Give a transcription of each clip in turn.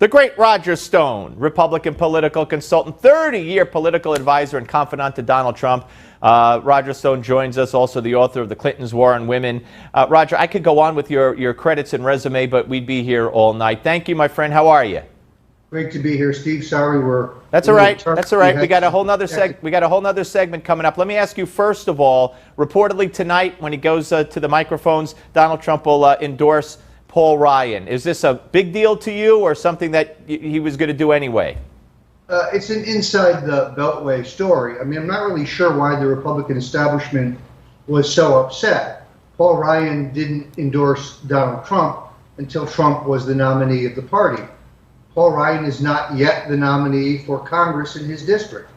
The great Roger Stone, Republican political consultant, 30-year political advisor and confidant to Donald Trump. Roger Stone joins us, also the author of The Clintons' War on Women. Roger, I could go on with your credits and resume, but we'd be here all night. Thank you, my friend. How are you? Great to be here, Steve. Sorry we're... That's all right. That's all right. We got a whole nother segment coming up. Let me ask you, first of all, reportedly tonight, when he goes to the microphones, Donald Trump will endorse Paul Ryan. Is this a big deal to you or something that he was going to do anyway? It's an inside the Beltway story. I mean, I'm not really sure why the Republican establishment was so upset. Paul Ryan didn't endorse Donald Trump until Trump was the nominee of the party. Paul Ryan is not yet the nominee for Congress in his district.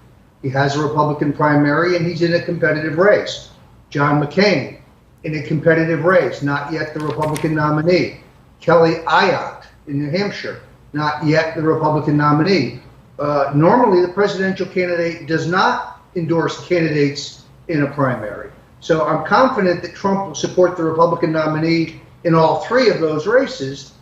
He has a Republican primary and he's in a competitive race. John McCain in a competitive race, not yet the Republican nominee. Kelly Ayotte in New Hampshire, not yet the Republican nominee. Normally, the presidential candidate does not endorse candidates in a primary. So I'm confident that Trump will support the Republican nominee in all three of those races,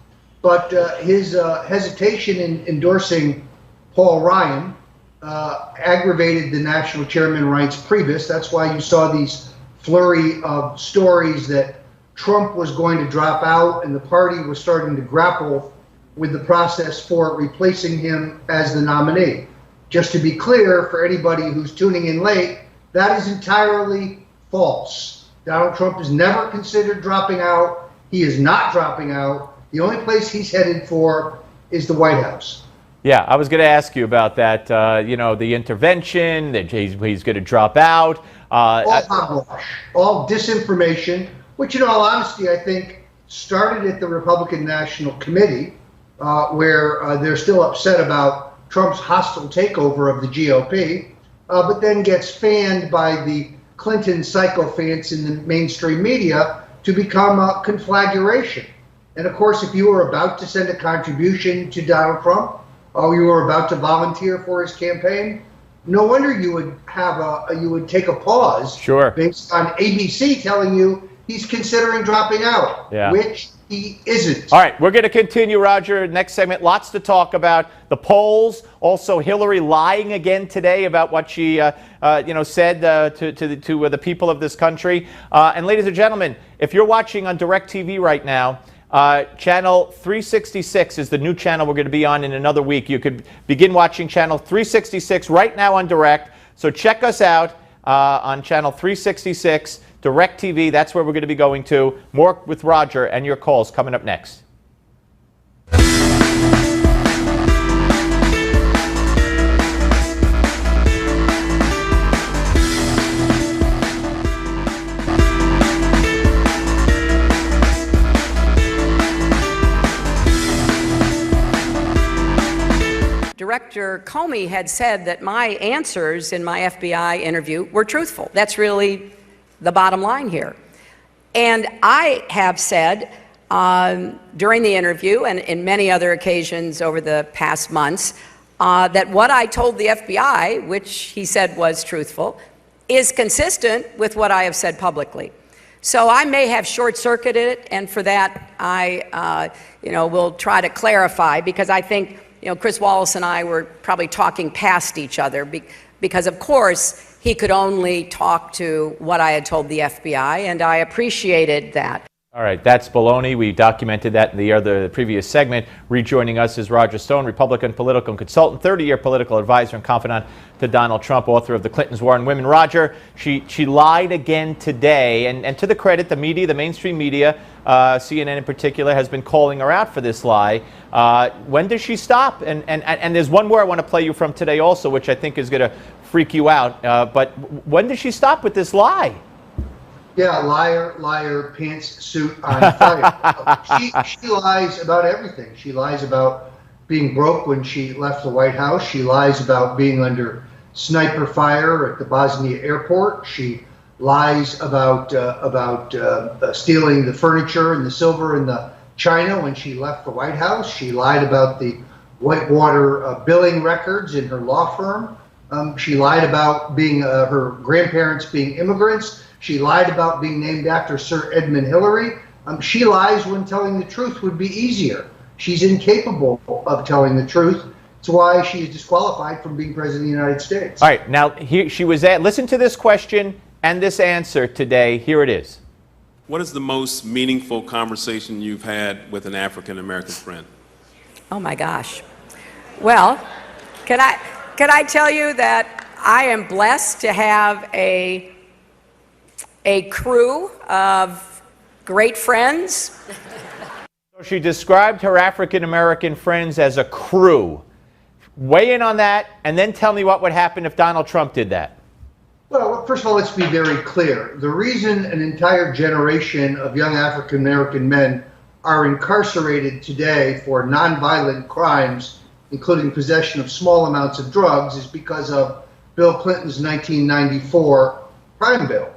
but his hesitation in endorsing Paul Ryan aggravated the national chairman Reince Priebus. That's why you saw these flurry of stories that Trump was going to drop out and the party was starting to grapple with the process for replacing him as the nominee. Just to be clear, for anybody who's tuning in late, that is entirely false. Donald Trump has never considered dropping out. He is not dropping out. The only place he's headed for is the White House. Yeah, I was going to ask you about that, the intervention, that he's going to drop out. All hogwash, all disinformation, which in all honesty, I think started at the Republican National Committee, where they're still upset about Trump's hostile takeover of the GOP, but then gets fanned by the Clinton sycophants in the mainstream media to become a conflagration. And of course, if you were about to send a contribution to Donald Trump, or you were about to volunteer for his campaign, no wonder you would take a pause. Sure. Based on ABC telling you he's considering dropping out, which he isn't. All right, we're going to continue, Roger. Next segment, lots to talk about. The polls, also Hillary lying again today about what she, said to the people of this country. And ladies and gentlemen, if you're watching on DirecTV right now, channel 366 is the new channel we're going to be on in another week. You could begin watching channel 366 right now on Direct. So check us out on channel 366, DirecTV. That's where we're going to be going to. More with Roger and your calls coming up next. Director Comey had said that my answers in my FBI interview were truthful. That's really the bottom line here. And I have said during the interview and in many other occasions over the past months that what I told the FBI, which he said was truthful, is consistent with what I have said publicly. So I may have short-circuited it, and for that I will try to clarify, because I think Chris Wallace and I were probably talking past each other because, of course, he could only talk to what I had told the FBI, and I appreciated that. All right, that's baloney. We documented that in the previous segment. Rejoining us is Roger Stone, Republican political consultant, 30-year political advisor and confidant to Donald Trump, author of The Clintons' War on Women. Roger, she lied again today, and to the credit, the media, the mainstream media, CNN in particular, has been calling her out for this lie. When does she stop? And there's one more I want to play you from today also, which I think is going to freak you out. But when does she stop with this lie? Yeah, liar, liar, pantsuit on fire. She lies about everything. She lies about being broke when she left the White House. She lies about being under sniper fire at the Bosnia airport. She lies about stealing the furniture and the silver and the china when she left the White House. She lied about the Whitewater billing records in her law firm. She lied about being her grandparents being immigrants. She lied about being named after Sir Edmund Hillary. She lies when telling the truth would be easier. she's incapable of telling the truth. It's why she is disqualified from being president of the United States. All right, now here she was at. Listen to this question and this answer today. Here it is. What is the most meaningful conversation you've had with an African American friend? Oh my gosh. Well, can I tell you that I am blessed to have a crew of great friends. She described her African American friends as a crew. Weigh in on that, and then tell me what would happen if Donald Trump did that. Well, first of all, let's be very clear. The reason an entire generation of young African American men are incarcerated today for nonviolent crimes, including possession of small amounts of drugs, is because of Bill Clinton's 1994 crime bill.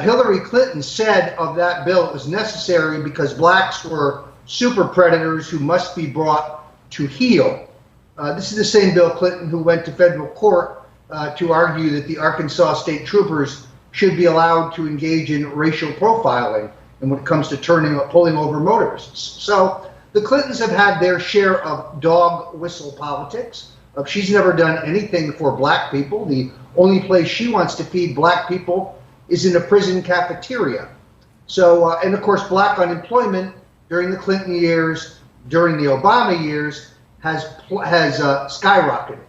Hillary Clinton said of that bill it was necessary because blacks were super predators who must be brought to heel. This is the same Bill Clinton who went to federal court to argue that the Arkansas state troopers should be allowed to engage in racial profiling and when it comes to pulling over motorists. So the Clintons have had their share of dog whistle politics. She's never done anything for black people. The only place she wants to feed black people is in a prison cafeteria. So, and of course, black unemployment during the Clinton years, during the Obama years, has skyrocketed.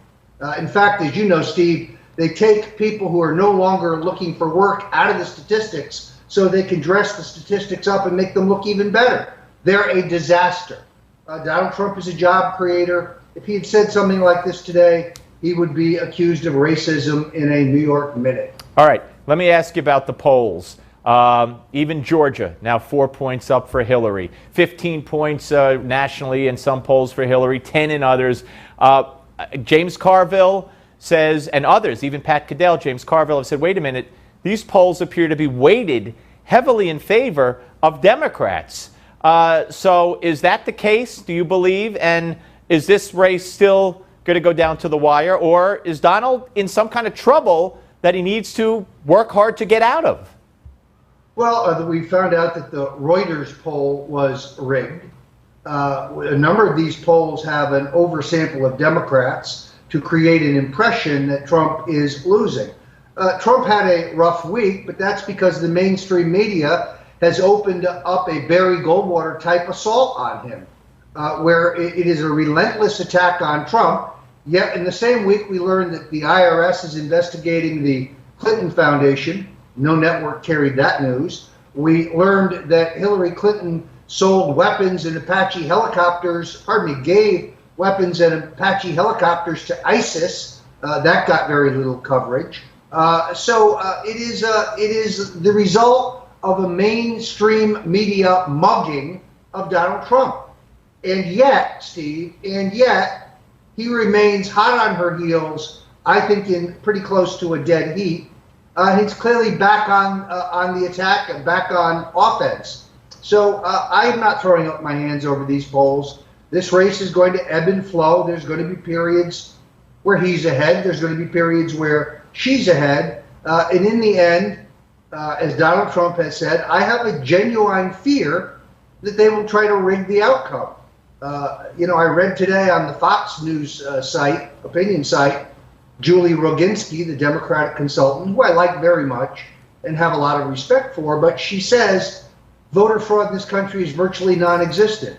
In fact, as you know, Steve, they take people who are no longer looking for work out of the statistics so they can dress the statistics up and make them look even better. They're a disaster. Donald Trump is a job creator. If he had said something like this today, he would be accused of racism in a New York minute. All right, let me ask you about the polls. Even Georgia, now 4 points up for Hillary. 15 points nationally in some polls for Hillary, 10 in others. James Carville says, and others, even Pat Caddell, James Carville, have said, wait a minute, these polls appear to be weighted heavily in favor of Democrats. So is that the case, do you believe? And is this race still going to go down to the wire? Or is Donald in some kind of trouble that he needs to work hard to get out of? Well, we found out that the Reuters poll was rigged. A number of these polls have an oversample of Democrats to create an impression that Trump is losing. Trump had a rough week, but that's because the mainstream media has opened up a Barry Goldwater type assault on him, where it is a relentless attack on Trump. Yet in the same week, we learned that the IRS is investigating the Clinton Foundation. No network carried that news. We learned that Hillary Clinton sold weapons and Apache helicopters, gave weapons and Apache helicopters to ISIS. That got very little coverage. So it is the result of a mainstream media mugging of Donald Trump. And yet, Steve, he remains hot on her heels, I think in pretty close to a dead heat. He's clearly back on the attack and back on offense. So I'm not throwing up my hands over these polls. This race is going to ebb and flow. There's going to be periods where he's ahead. There's going to be periods where she's ahead. And in the end, as Donald Trump has said, I have a genuine fear that they will try to rig the outcome. I read today on the Fox News opinion site, Julie Roginski, the Democratic consultant, who I like very much and have a lot of respect for, but she says voter fraud in this country is virtually non-existent.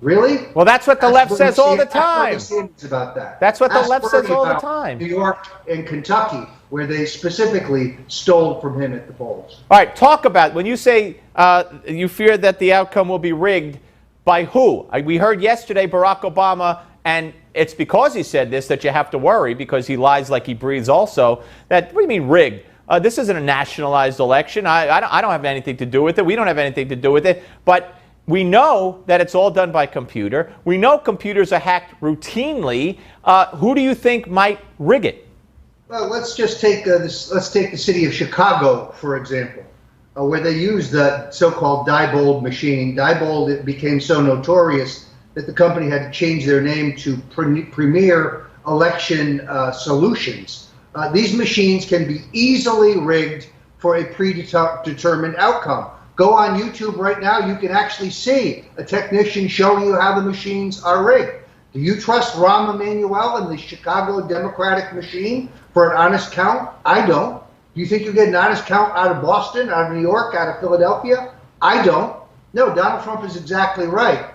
Really? Well, that's what the left says all the time. About that. That's what the left says all the time. New York and Kentucky, where they specifically stole from him at the polls. All right, talk about when you say you fear that the outcome will be rigged, by who? We heard yesterday Barack Obama, and it's because he said this that you have to worry, because he lies like he breathes also, that, what do you mean rigged? This isn't a nationalized election. I don't have anything to do with it. We don't have anything to do with it. But we know that it's all done by computer. We know computers are hacked routinely. Who do you think might rig it? Well, let's just take let's take the city of Chicago, for example, where they used the so-called Diebold machine. Diebold, it became so notorious that the company had to change their name to Premier Election Solutions. These machines can be easily rigged for a predetermined outcome. Go on YouTube right now. You can actually see a technician showing you how the machines are rigged. Do you trust Rahm Emanuel and the Chicago Democratic machine for an honest count? I don't. Do you think you get an honest count out of Boston, out of New York, out of Philadelphia? I don't. No, Donald Trump is exactly right.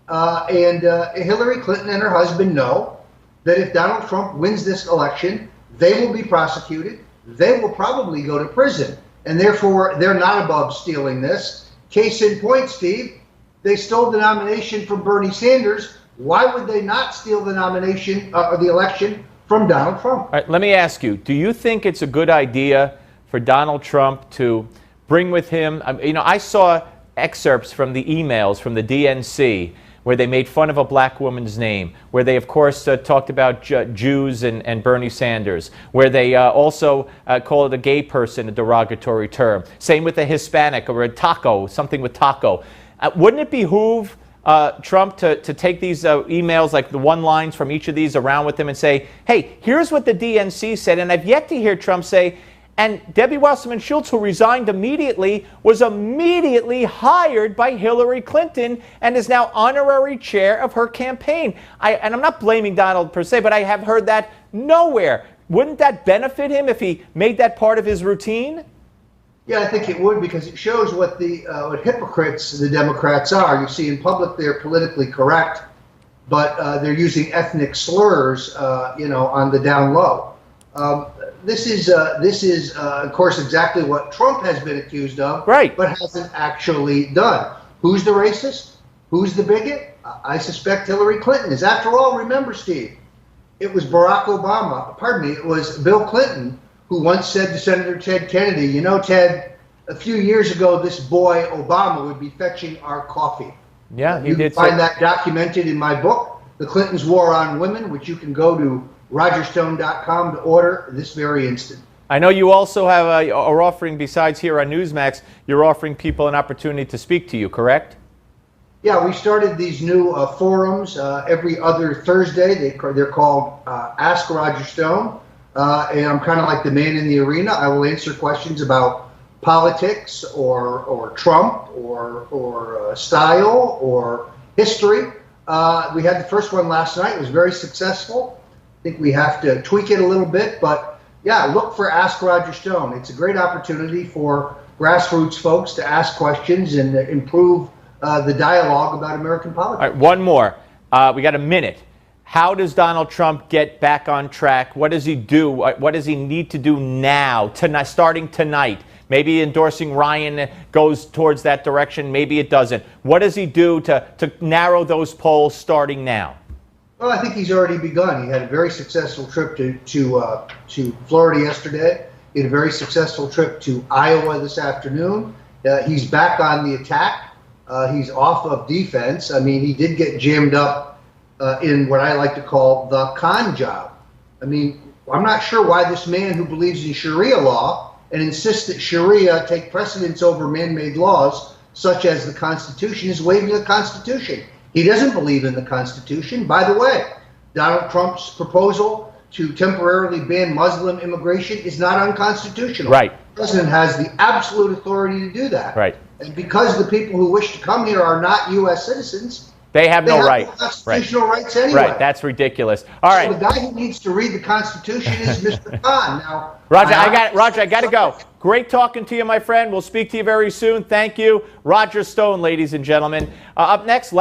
And Hillary Clinton and her husband know that if Donald Trump wins this election, they will be prosecuted. They will probably go to prison. And therefore, they're not above stealing this. Case in point, Steve, they stole the nomination from Bernie Sanders. Why would they not steal the nomination or the election from Donald Trump? All right, let me ask you, do you think it's a good idea for Donald Trump to bring with him, I saw excerpts from the emails from the DNC where they made fun of a black woman's name, where they, of course, talked about Jews and Bernie Sanders, where they also called a gay person a derogatory term. Same with a Hispanic or a taco, something with taco. Wouldn't it behoove Trump to take these emails, like the one-liners from each of these, around with him and say, hey, here's what the DNC said, and I've yet to hear Trump say, and Debbie Wasserman Schultz, who resigned immediately, was immediately hired by Hillary Clinton and is now honorary chair of her campaign. And I'm not blaming Donald per se, but I have heard that nowhere. Wouldn't that benefit him if he made that part of his routine? Yeah, I think it would, because it shows what what hypocrites the Democrats are. You see, in public they're politically correct, but they're using ethnic slurs, on the down low. This is, of course, exactly what Trump has been accused of, right, but hasn't actually done. Who's the racist? Who's the bigot? I suspect Hillary Clinton is. After all, remember, Steve, it was it was Bill Clinton who once said to Senator Ted Kennedy, you know, Ted, a few years ago, this boy Obama would be fetching our coffee. Yeah, you can find that documented in my book, The Clintons' War on Women, which you can go to rogerstone.com to order this very instant. I know you also have are offering, besides here on Newsmax, you're offering people an opportunity to speak to you, correct? Yeah, we started these new forums every other Thursday. They're called Ask Roger Stone, and I'm kind of like the man in the arena. I will answer questions about politics or Trump or style or history. We had the first one last night. It was very successful. I think we have to tweak it a little bit, but yeah, look for Ask Roger Stone. It's a great opportunity for grassroots folks to ask questions and improve the dialogue about American politics. All right, one more. We got a minute. How does Donald Trump get back on track? What does he do? What does he need to do now, tonight, starting tonight? Maybe endorsing Ryan goes towards that direction. Maybe it doesn't. What does he do to narrow those polls starting now? Well, I think he's already begun. He had a very successful trip to Florida yesterday. He had a very successful trip to Iowa this afternoon. He's back on the attack. He's off of defense. I mean, he did get jammed up in what I like to call the con job. I mean, I'm not sure why this man who believes in Sharia law and insists that Sharia take precedence over man-made laws, such as the Constitution, is waiving the Constitution. He doesn't believe in the Constitution. By the way, Donald Trump's proposal to temporarily ban Muslim immigration is not unconstitutional. Right. The president has the absolute authority to do that. Right. And because the people who wish to come here are not U.S. citizens, they have no right. No constitutional rights anyway. Right. That's ridiculous. All right. So the guy who needs to read the Constitution is Mr. Khan. Now, Roger, I got to go. Great talking to you, my friend. We'll speak to you very soon. Thank you. Roger Stone, ladies and gentlemen. Up next,